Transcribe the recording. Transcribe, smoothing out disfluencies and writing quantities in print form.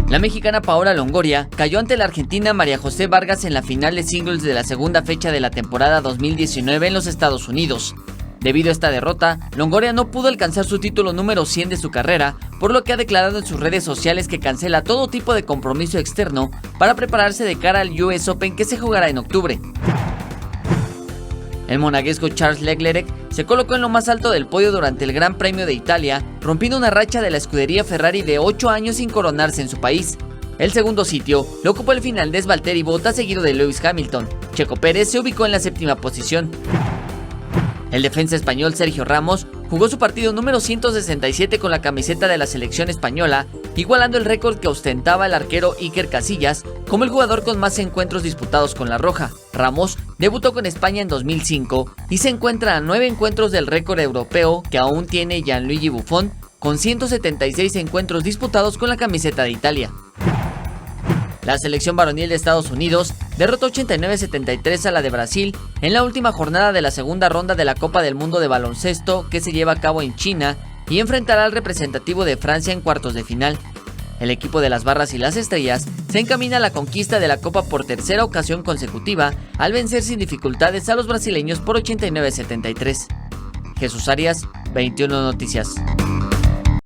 La mexicana Paola Longoria cayó ante la argentina María José Vargas en la final de singles de la segunda fecha de la temporada 2019 en los Estados Unidos. Debido a esta derrota, Longoria no pudo alcanzar su título número 100 de su carrera, por lo que ha declarado en sus redes sociales que cancela todo tipo de compromiso externo para prepararse de cara al US Open que se jugará en octubre. El monegasco Charles Leclerc se colocó en lo más alto del podio durante el Gran Premio de Italia, rompiendo una racha de la escudería Ferrari de 8 años sin coronarse en su país. El segundo sitio lo ocupó el finlandés Valtteri Bottas, seguido de Lewis Hamilton. Checo Pérez se ubicó en la séptima posición. El defensa español Sergio Ramos jugó su partido número 167 con la camiseta de la selección española, igualando el récord que ostentaba el arquero Iker Casillas como el jugador con más encuentros disputados con la roja. Ramos debutó con España en 2005 y se encuentra a 9 encuentros del récord europeo que aún tiene Gianluigi Buffon, con 176 encuentros disputados con la camiseta de Italia. La selección varonil de Estados Unidos derrotó 89-73 a la de Brasil en la última jornada de la segunda ronda de la Copa del Mundo de baloncesto que se lleva a cabo en China y enfrentará al representativo de Francia en cuartos de final. El equipo de las Barras y las Estrellas se encamina a la conquista de la Copa por tercera ocasión consecutiva al vencer sin dificultades a los brasileños por 89-73. Jesús Arias, 21 Noticias.